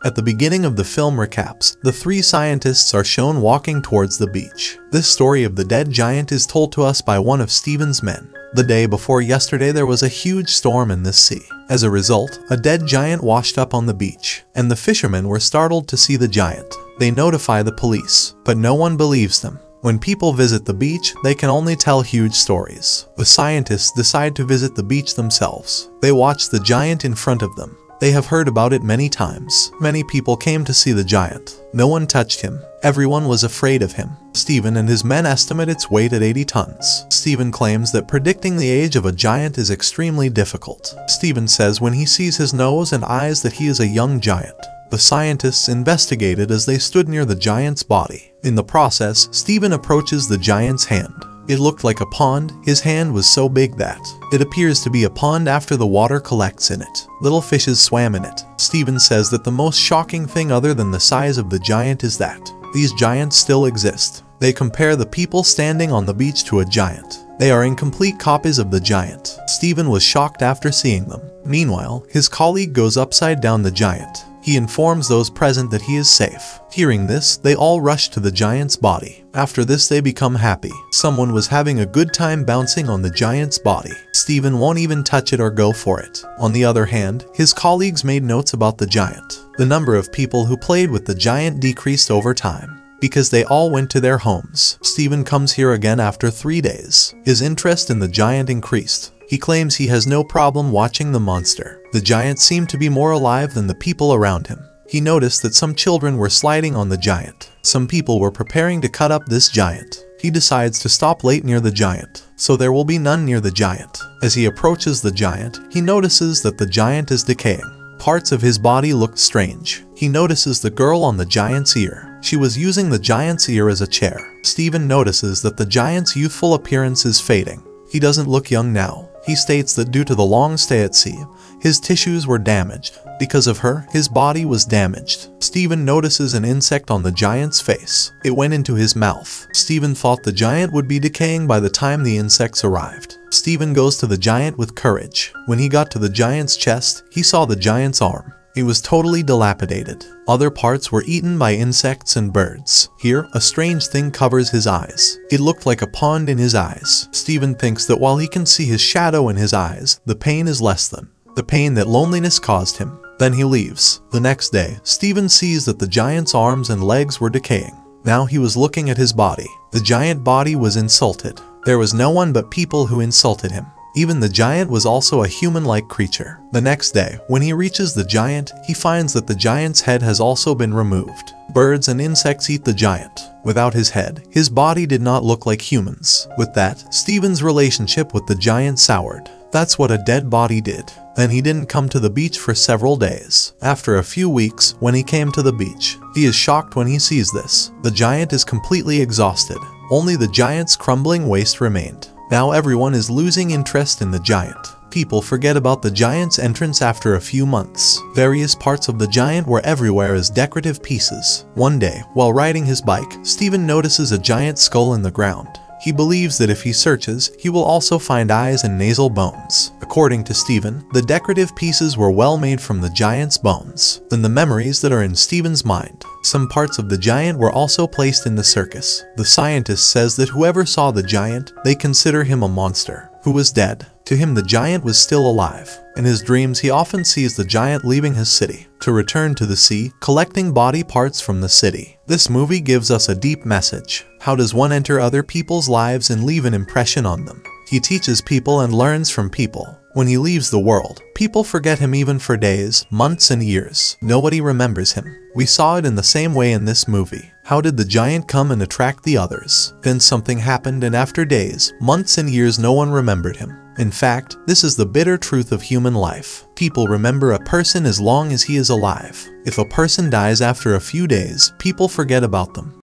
At the beginning of the film recaps, the three scientists are shown walking towards the beach. This story of the dead giant is told to us by one of Steven's men. The day before yesterday there was a huge storm in this sea. As a result, a dead giant washed up on the beach, and the fishermen were startled to see the giant. They notify the police, but no one believes them. When people visit the beach, they can only tell huge stories. The scientists decide to visit the beach themselves. They watch the giant in front of them. They have heard about it many times. Many people came to see the giant. No one touched him. Everyone was afraid of him. Stephen and his men estimate its weight at 80 tons. Stephen claims that predicting the age of a giant is extremely difficult. Stephen says when he sees his nose and eyes that he is a young giant. The scientists investigated as they stood near the giant's body. In the process, Stephen approaches the giant's hand. It looked like a pond. His hand was so big that it appears to be a pond after the water collects in it. Little fishes swam in it. Stephen says that the most shocking thing other than the size of the giant is that these giants still exist. They compare the people standing on the beach to a giant. They are incomplete copies of the giant. Stephen was shocked after seeing them. Meanwhile, his colleague goes upside down the giant. He informs those present that he is safe. Hearing this, they all rush to the giant's body. After this, they become happy. Someone was having a good time bouncing on the giant's body. Stephen won't even touch it or go for it. On the other hand, his colleagues made notes about the giant. The number of people who played with the giant decreased over time, because they all went to their homes. Stephen comes here again after 3 days. His interest in the giant increased. He claims he has no problem watching the monster. The giant seemed to be more alive than the people around him. He noticed that some children were sliding on the giant. Some people were preparing to cut up this giant. He decides to stop late near the giant, so there will be none near the giant. As he approaches the giant, he notices that the giant is decaying. Parts of his body looked strange. He notices the girl on the giant's ear. She was using the giant's ear as a chair. Stephen notices that the giant's youthful appearance is fading. He doesn't look young now. He states that due to the long stay at sea, his tissues were damaged. Because of her, his body was damaged. Stephen notices an insect on the giant's face. It went into his mouth. Stephen thought the giant would be decaying by the time the insects arrived. Stephen goes to the giant with courage. When he got to the giant's chest, he saw the giant's arm. It was totally dilapidated. Other parts were eaten by insects and birds. Here, a strange thing covers his eyes. It looked like a pond in his eyes. Stephen thinks that while he can see his shadow in his eyes, the pain is less than the pain that loneliness caused him. Then he leaves. The next day, Stephen sees that the giant's arms and legs were decaying. Now he was looking at his body. The giant body was insulted. There was no one but people who insulted him. Even the giant was also a human-like creature. The next day, when he reaches the giant, he finds that the giant's head has also been removed. Birds and insects eat the giant. Without his head, his body did not look like humans. With that, Stephen's relationship with the giant soured. That's what a dead body did. Then he didn't come to the beach for several days. After a few weeks, when he came to the beach, he is shocked when he sees this. The giant is completely exhausted. Only the giant's crumbling waste remained. Now everyone is losing interest in the giant. People forget about the giant's entrance after a few months. Various parts of the giant were everywhere as decorative pieces. One day, while riding his bike, Stephen notices a giant skull in the ground. He believes that if he searches, he will also find eyes and nasal bones. According to Stephen, the decorative pieces were well made from the giant's bones. Then the memories that are in Stephen's mind. Some parts of the giant were also placed in the circus. The scientist says that whoever saw the giant, they consider him a monster who was dead. To him, the giant was still alive. In his dreams, he often sees the giant leaving his city to return to the sea, collecting body parts from the city. This movie gives us a deep message. How does one enter other people's lives and leave an impression on them? He teaches people and learns from people. When he leaves the world, people forget him even for days, months, and years. Nobody remembers him. We saw it in the same way in this movie. How did the giant come and attract the others? Then something happened, and after days, months, and years, no one remembered him. In fact, this is the bitter truth of human life. People remember a person as long as he is alive. If a person dies after a few days, people forget about them.